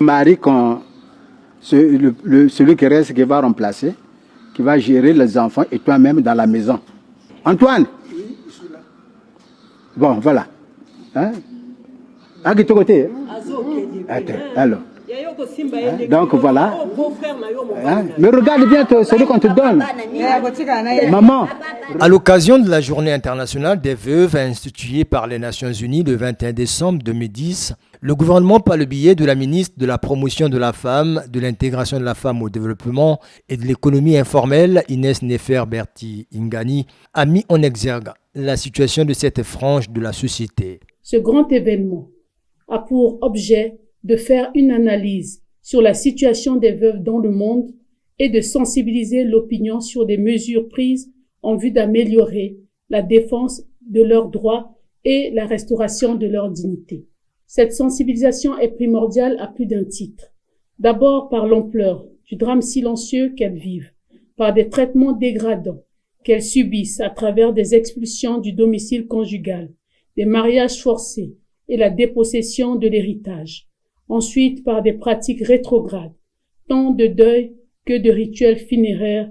Mari, celui qui reste, qui va remplacer, qui va gérer les enfants et toi-même dans la maison. Antoine? Oui, je suis là. Bon, voilà. Hein? À ton côté? Attends, alors. Donc voilà. Hein? Mais regarde bien celui qu'on te donne. Maman. À l'occasion de la Journée internationale des veuves instituée par les Nations Unies le 21 décembre 2010, le gouvernement, par le biais de la ministre de la Promotion de la Femme, de l'Intégration de la Femme au Développement et de l'Économie informelle, Inès Nefer-Berti-Ingani, a mis en exergue la situation de cette frange de la société. Ce grand événement a pour objet de faire une analyse sur la situation des veuves dans le monde et de sensibiliser l'opinion sur des mesures prises en vue d'améliorer la défense de leurs droits et la restauration de leur dignité. Cette sensibilisation est primordiale à plus d'un titre. D'abord par l'ampleur du drame silencieux qu'elles vivent, par des traitements dégradants qu'elles subissent à travers des expulsions du domicile conjugal, des mariages forcés et la dépossession de l'héritage. Ensuite par des pratiques rétrogrades, tant de deuil que de rituels funéraires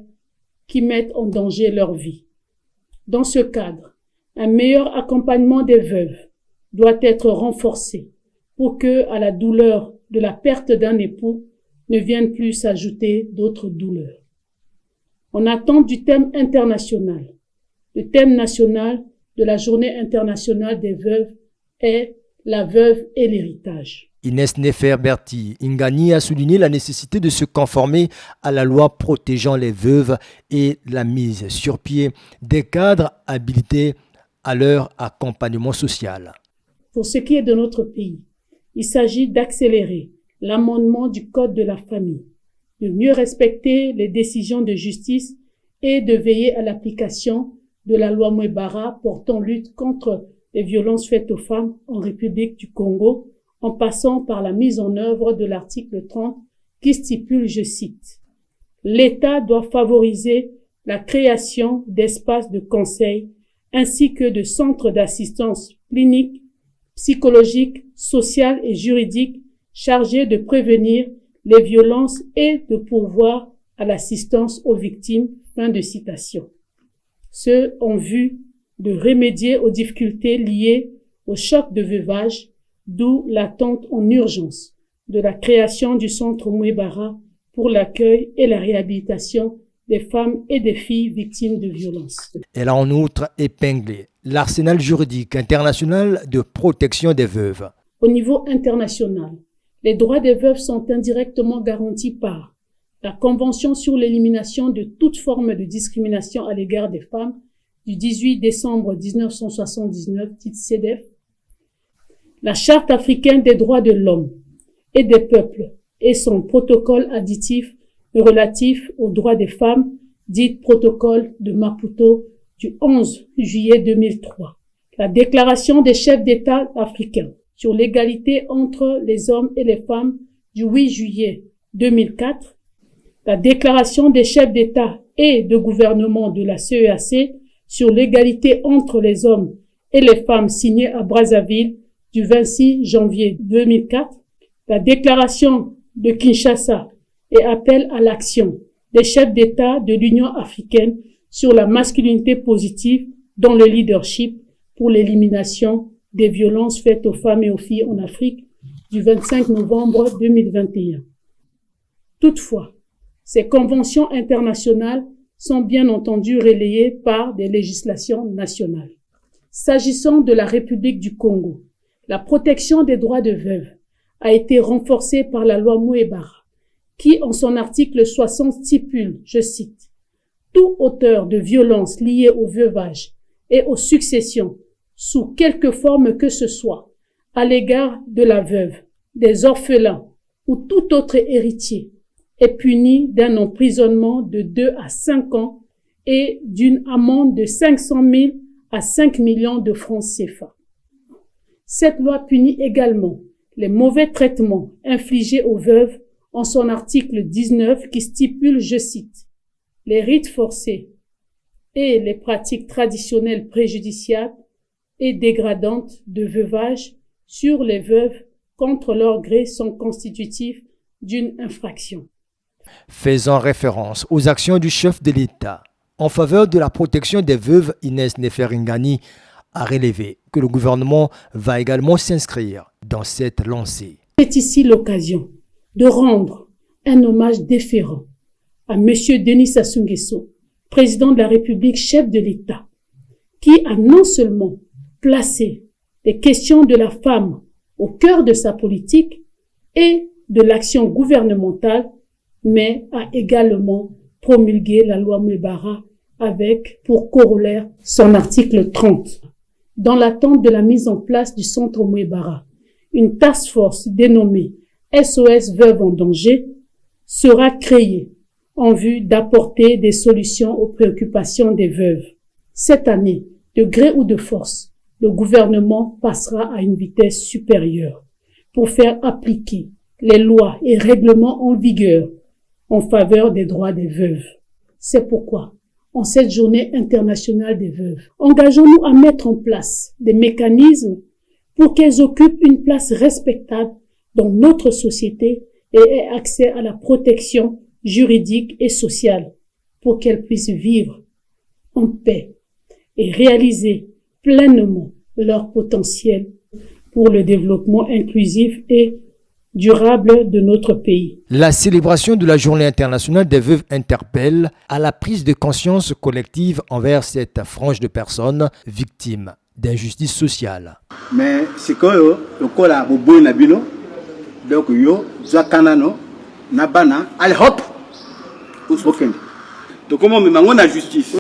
qui mettent en danger leur vie. Dans ce cadre, un meilleur accompagnement des veuves doit être renforcé pour que, à la douleur de la perte d'un époux, ne viennent plus s'ajouter d'autres douleurs. En attente du thème international, le thème national de la Journée internationale des veuves est la veuve et l'héritage. Inès Nefer-Berti-Ingani a souligné la nécessité de se conformer à la loi protégeant les veuves et la mise sur pied des cadres habilités à leur accompagnement social. Pour ce qui est de notre pays, il s'agit d'accélérer l'amendement du Code de la famille, de mieux respecter les décisions de justice et de veiller à l'application de la loi Mwebara portant lutte contre les violences faites aux femmes en République du Congo, en passant par la mise en œuvre de l'article 30 qui stipule, je cite, « L'État doit favoriser la création d'espaces de conseil ainsi que de centres d'assistance clinique, psychologique, sociale et juridique chargés de prévenir les violences et de pourvoir à l'assistance aux victimes. » Fin de citation. Ce en vue de remédier aux difficultés liées au choc de veuvage, d'où l'attente en urgence de la création du centre Mwebara pour l'accueil et la réhabilitation des femmes et des filles victimes de violences. Elle a en outre épinglé l'arsenal juridique international de protection des veuves. Au niveau international, les droits des veuves sont indirectement garantis par la Convention sur l'élimination de toute forme de discrimination à l'égard des femmes du 18 décembre 1979, titre CEDEF, la Charte africaine des droits de l'homme et des peuples et son protocole additif relatif aux droits des femmes, dit protocole de Maputo du 11 juillet 2003. La déclaration des chefs d'État africains sur l'égalité entre les hommes et les femmes du 8 juillet 2004. La déclaration des chefs d'État et de gouvernement de la CEAC sur l'égalité entre les hommes et les femmes signée à Brazzaville du 26 janvier 2004, la déclaration de Kinshasa et appel à l'action des chefs d'État de l'Union africaine sur la masculinité positive dans le leadership pour l'élimination des violences faites aux femmes et aux filles en Afrique du 25 novembre 2021. Toutefois, ces conventions internationales sont bien entendu relayées par des législations nationales. S'agissant de la République du Congo, la protection des droits de veuves a été renforcée par la loi Mwebara, qui, en son article 60, stipule, je cite, « Tout auteur de violences liées au veuvage et aux successions, sous quelque forme que ce soit, à l'égard de la veuve, des orphelins ou tout autre héritier, est puni d'un emprisonnement de 2 à 5 ans et d'une amende de 500 000 à 5 millions de francs CFA. Cette loi punit également les mauvais traitements infligés aux veuves en son article 19 qui stipule, je cite, « Les rites forcés et les pratiques traditionnelles préjudiciables et dégradantes de veuvage sur les veuves contre leur gré sont constitutifs d'une infraction. Faisant référence aux actions du chef de l'État en faveur de la protection des veuves, Inès Neferingani a relevé que le gouvernement va également s'inscrire dans cette lancée. C'est ici l'occasion de rendre un hommage déférent à M. Denis Sassou Nguesso, président de la République, chef de l'État, qui a non seulement placé les questions de la femme au cœur de sa politique et de l'action gouvernementale, mais a également promulgué la loi Mwebara avec pour corollaire son article 30. Dans l'attente de la mise en place du centre Mwebara, une task force dénommée SOS Veuves en danger sera créée en vue d'apporter des solutions aux préoccupations des veuves. Cette année, de gré ou de force, le gouvernement passera à une vitesse supérieure pour faire appliquer les lois et règlements en vigueur en faveur des droits des veuves. C'est pourquoi, en cette journée internationale des veuves, engageons-nous à mettre en place des mécanismes pour qu'elles occupent une place respectable dans notre société et aient accès à la protection juridique et sociale pour qu'elles puissent vivre en paix et réaliser pleinement leur potentiel pour le développement inclusif et durable de notre pays. La célébration de la Journée internationale des veuves interpelle à la prise de conscience collective envers cette frange de personnes victimes d'injustice sociale. Mais c'est que le cola bobo nabino donc yo zakanano nabana allez hop donc comment me mango na justice